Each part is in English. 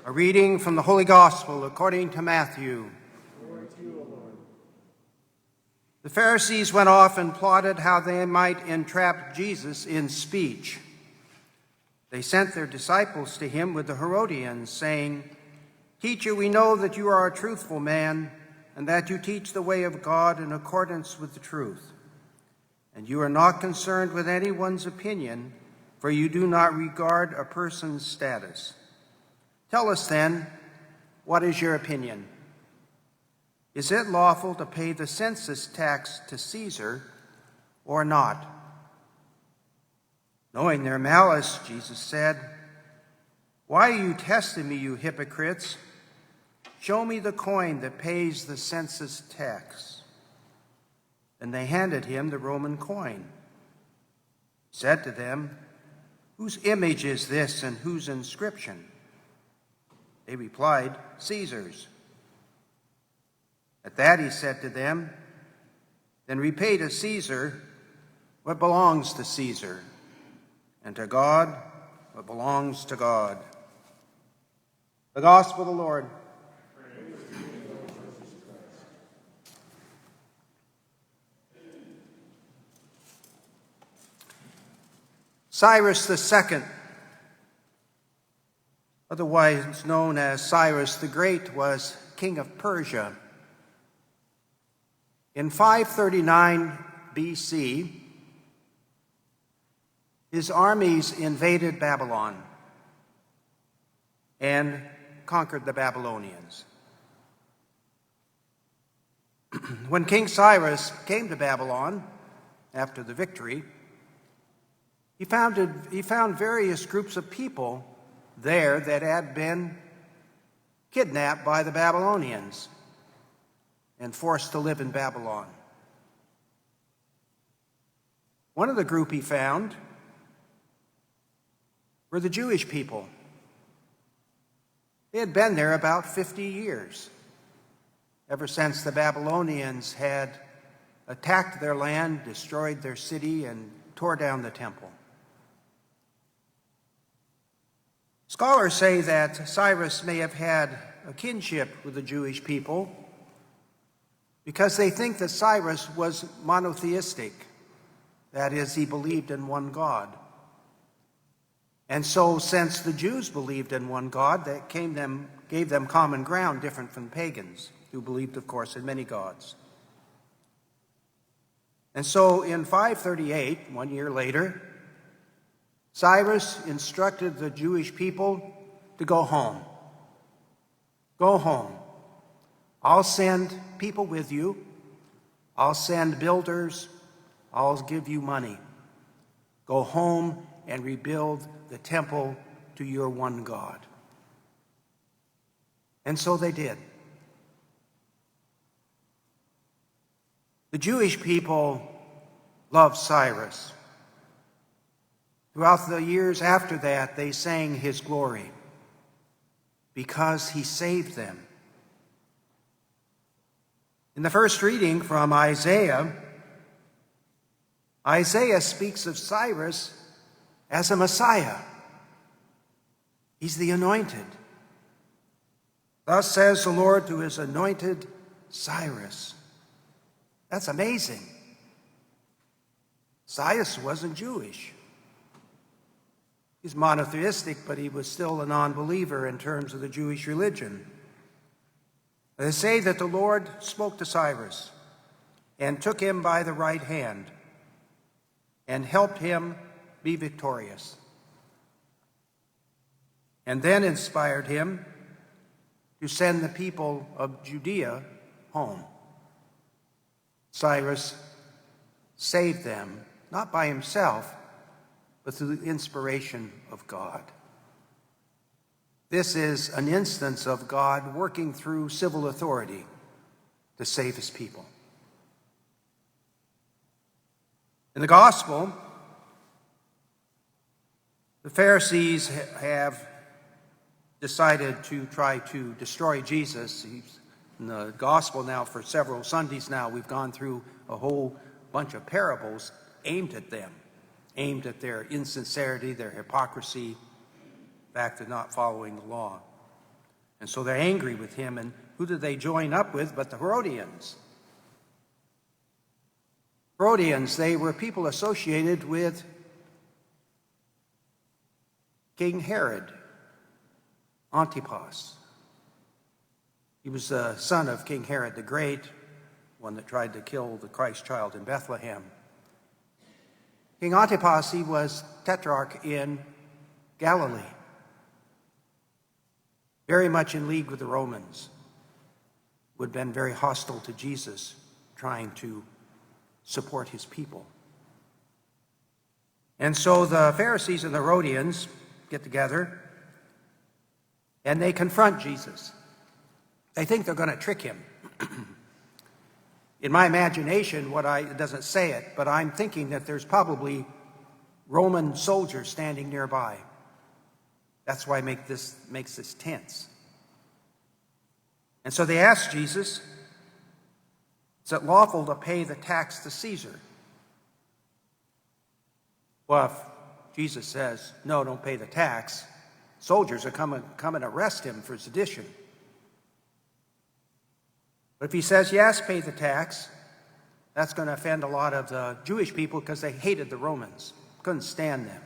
A reading from the Holy Gospel according to Matthew. Glory to you, O Lord. The Pharisees went off and plotted how they might entrap Jesus in speech. They sent their disciples to him with the Herodians, saying, "Teacher, we know that you are a truthful man, and that you teach the way of God in accordance with the truth. And you are not concerned with anyone's opinion, for you do not regard a person's status. Tell us then, what is your opinion? Is it lawful to pay the census tax to Caesar or not?" Knowing their malice, Jesus said, "Why are you testing me, you hypocrites? Show me the coin that pays the census tax." And they handed him the Roman coin. He said to them, "Whose image is this and whose inscription?" They replied, "Caesar's." At that he said to them, "Then repay to Caesar what belongs to Caesar, and to God what belongs to God." The Gospel of the Lord. Cyrus II, otherwise known as Cyrus the Great, was king of Persia. In 539 BC, his armies invaded Babylon and conquered the Babylonians. When King Cyrus came to Babylon after the victory, he found various groups of people there that had been kidnapped by the Babylonians and forced to live in Babylon. One of the group he found were the Jewish people. They had been there about 50 years, ever since the Babylonians had attacked their land, destroyed their city, and tore down the temple. Scholars say that Cyrus may have had a kinship with the Jewish people because they think that Cyrus was monotheistic. That is, he believed in one God. And so, since the Jews believed in one God, that gave them common ground, different from pagans, who believed, of course, in many gods. And so, in 538, 1 year later, Cyrus instructed the Jewish people to go home. Go home. I'll send people with you. I'll send builders. I'll give you money. Go home and rebuild the temple to your one God. And so they did. The Jewish people loved Cyrus. Throughout the years after that, they sang his glory because he saved them. In the first reading from Isaiah, Isaiah speaks of Cyrus as a Messiah. He's the anointed. Thus says the Lord to his anointed Cyrus. That's amazing. Cyrus wasn't Jewish. He's monotheistic, but he was still a non-believer in terms of the Jewish religion. They say that the Lord spoke to Cyrus and took him by the right hand and helped him be victorious, and then inspired him to send the people of Judea home. Cyrus saved them, not by himself, but through the inspiration of God. This is an instance of God working through civil authority to save his people. In the gospel, the Pharisees have decided to try to destroy Jesus. He's in the gospel now for several Sundays now. We've gone through a whole bunch of parables aimed at them, aimed at their insincerity, their hypocrisy, the fact of not following the law. And so they're angry with him, and who do they join up with but the Herodians? Herodians, they were people associated with King Herod Antipas. He was the son of King Herod the Great, one that tried to kill the Christ child in Bethlehem. King Antipas, he was tetrarch in Galilee, very much in league with the Romans, who had been very hostile to Jesus, trying to support his people. And so the Pharisees and the Herodians get together, and they confront Jesus. They think they're going to trick him. In my imagination, it doesn't say it, but I'm thinking that there's probably Roman soldiers standing nearby. That's why makes this tense. And so they ask Jesus, is it lawful to pay the tax to Caesar? Well, if Jesus says, no, don't pay the tax, soldiers are come and arrest him for sedition. But if he says, yes, pay the tax, that's going to offend a lot of the Jewish people because they hated the Romans, couldn't stand them,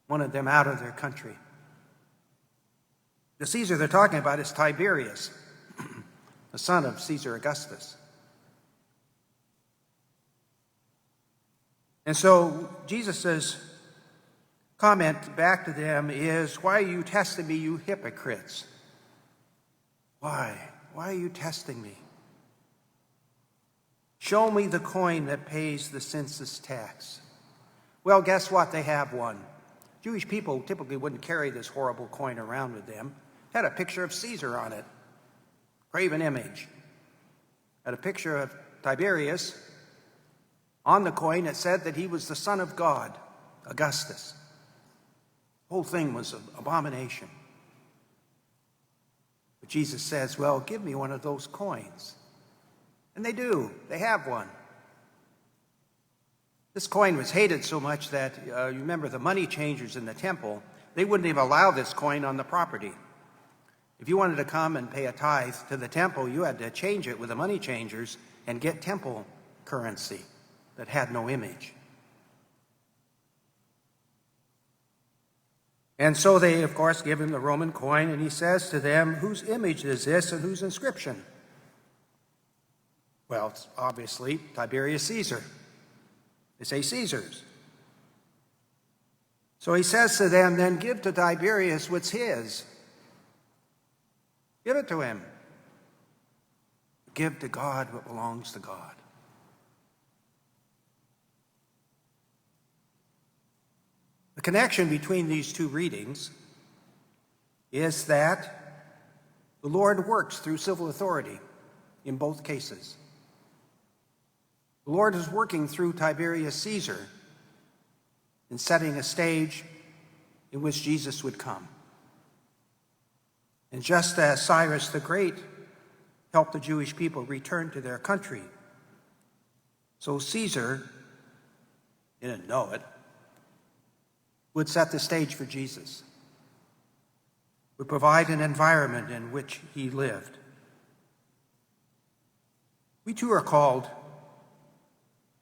wanted them out of their country. The Caesar they're talking about is Tiberius, the son of Caesar Augustus. And so Jesus' comment back to them is, why are you testing me, you hypocrites? Why? Why are you testing me? Show me the coin that pays the census tax. Well, guess what? They have one. Jewish people typically wouldn't carry this horrible coin around with them. It had a picture of Caesar on it, graven image. Had a picture of Tiberius. On the coin, it said that he was the son of God, Augustus. The whole thing was an abomination. But Jesus says, well, give me one of those coins. And they do. They have one. This coin was hated so much that, you remember the money changers in the temple, they wouldn't even allow this coin on the property. If you wanted to come and pay a tithe to the temple, you had to change it with the money changers and get temple currency that had no image. And so they, of course, give him the Roman coin, and he says to them, whose image is this and whose inscription? Well, it's obviously Tiberius Caesar. They say Caesar's. So he says to them, then give to Tiberius what's his. Give it to him. Give to God what belongs to God. The connection between these two readings is that the Lord works through civil authority in both cases. The Lord is working through Tiberius Caesar in setting a stage in which Jesus would come. And just as Cyrus the Great helped the Jewish people return to their country, so Caesar, he didn't know it, would set the stage for Jesus, would provide an environment in which he lived. We too are called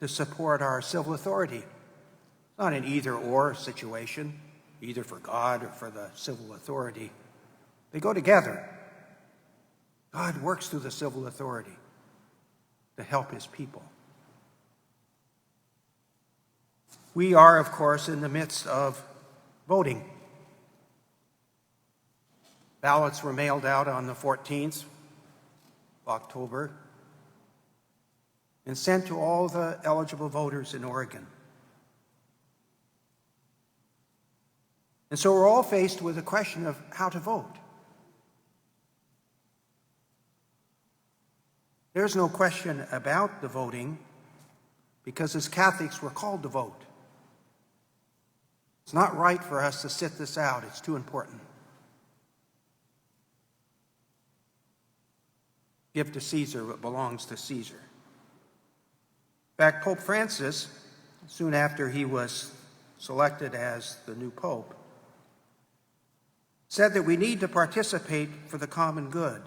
to support our civil authority. It's not an either-or situation, either for God or for the civil authority. They go together. God works through the civil authority to help his people. We are, of course, in the midst of voting. Ballots were mailed out on the 14th of October and sent to all the eligible voters in Oregon. And so we're all faced with a question of how to vote. There's no question about the voting because as Catholics we're called to vote. It's not right for us to sit this out. It's too important. Give to Caesar what belongs to Caesar. In fact, Pope Francis, soon after he was selected as the new pope, said that we need to participate for the common good.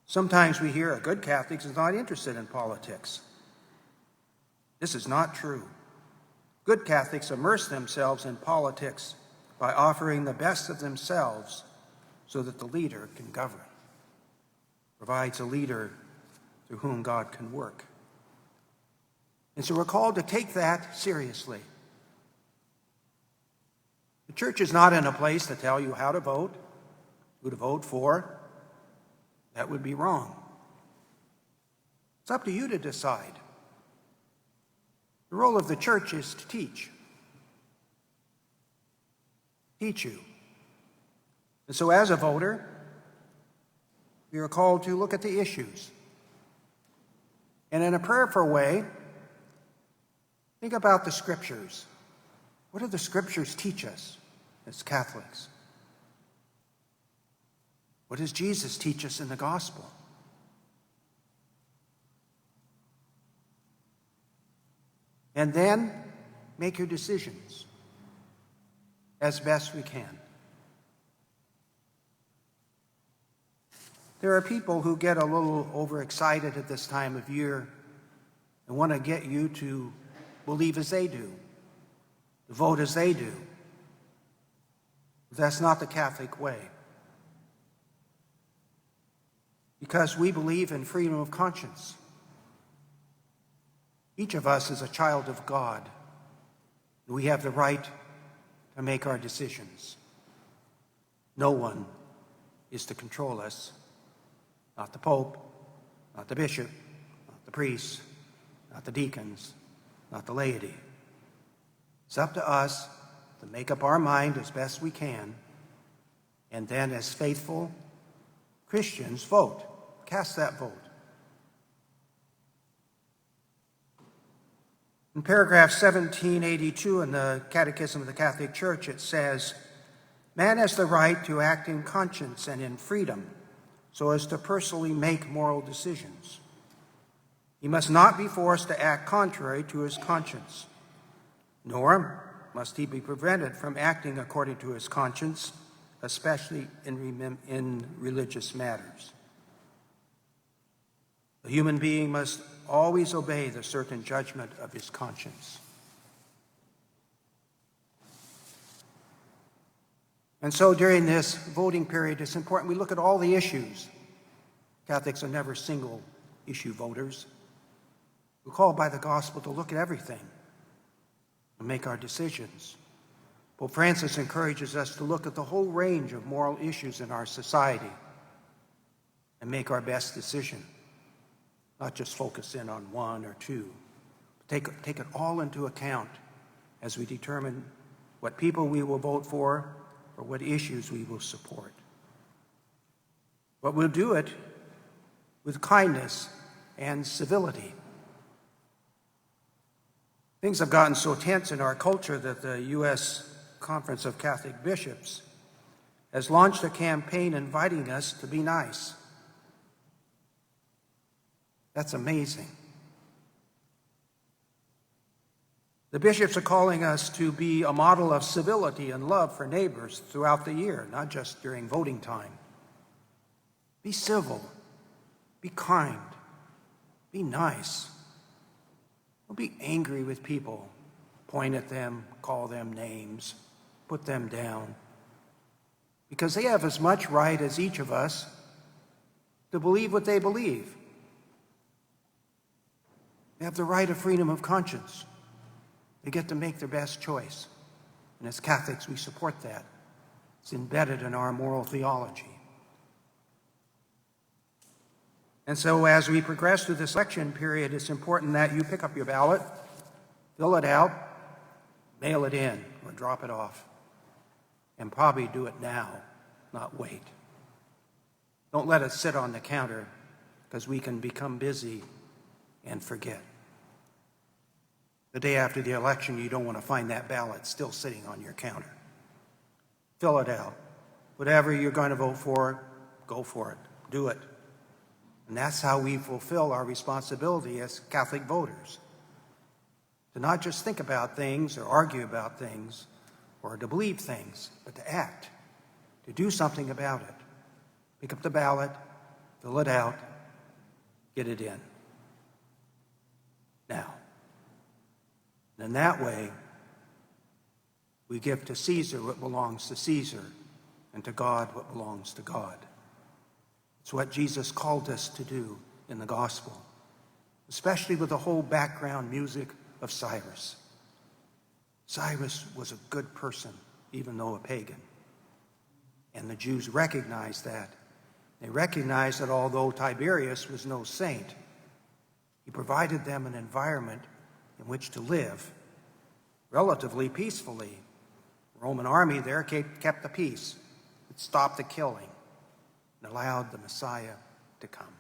Sometimes we hear a good Catholic is not interested in politics. This is not true. Good Catholics immerse themselves in politics by offering the best of themselves so that the leader can govern, provides a leader through whom God can work. And so we're called to take that seriously. The church is not in a place to tell you how to vote, who to vote for. That would be wrong. It's up to you to decide. The role of the church is to teach. Teach you. And so as a voter, we are called to look at the issues. And in a prayerful way, think about the Scriptures. What do the Scriptures teach us as Catholics? What does Jesus teach us in the gospel? And then make your decisions as best we can. There are people who get a little overexcited at this time of year and want to get you to believe as they do, to vote as they do. But that's not the Catholic way. Because we believe in freedom of conscience. Each of us is a child of God. We have the right to make our decisions. No one is to control us. Not the Pope, not the bishop, not the priests, not the deacons, not the laity. It's up to us to make up our mind as best we can, and then as faithful Christians, vote. Cast that vote. In paragraph 1782 in the Catechism of the Catholic Church, it says, "Man has the right to act in conscience and in freedom so as to personally make moral decisions. He must not be forced to act contrary to his conscience, nor must he be prevented from acting according to his conscience, especially in religious matters. The human being must always obey the certain judgment of his conscience." And so during this voting period, it's important we look at all the issues. Catholics are never single-issue voters. We're called by the gospel to look at everything and make our decisions. Pope Francis encourages us to look at the whole range of moral issues in our society and make our best decision, not just focus in on one or two. Take it all into account as we determine what people we will vote for or what issues we will support. But we'll do it with kindness and civility. Things have gotten so tense in our culture that the U.S. Conference of Catholic Bishops has launched a campaign inviting us to be nice. That's amazing. The bishops are calling us to be a model of civility and love for neighbors throughout the year, not just during voting time. Be civil, be kind, be nice. Don't be angry with people. Point at them, call them names, put them down. Because they have as much right as each of us to believe what they believe. They have the right of freedom of conscience. They get to make their best choice. And as Catholics, we support that. It's embedded in our moral theology. And so as we progress through this election period, it's important that you pick up your ballot, fill it out, mail it in, or drop it off. And probably do it now, not wait. Don't let it sit on the counter, because we can become busy and forget. The day after the election, you don't want to find that ballot still sitting on your counter. Fill it out. Whatever you're going to vote for, go for it. Do it. And that's how we fulfill our responsibility as Catholic voters. To not just think about things or argue about things or to believe things, but to act, to do something about it. Pick up the ballot, fill it out, get it in. Now, in that way, we give to Caesar what belongs to Caesar, and to God what belongs to God. It's what Jesus called us to do in the gospel, especially with the whole background music of Cyrus. Cyrus was a good person, even though a pagan. And the Jews recognized that. They recognized that although Tiberius was no saint, he provided them an environment in which to live relatively peacefully. The Roman army there kept the peace. It stopped the killing and allowed the Messiah to come.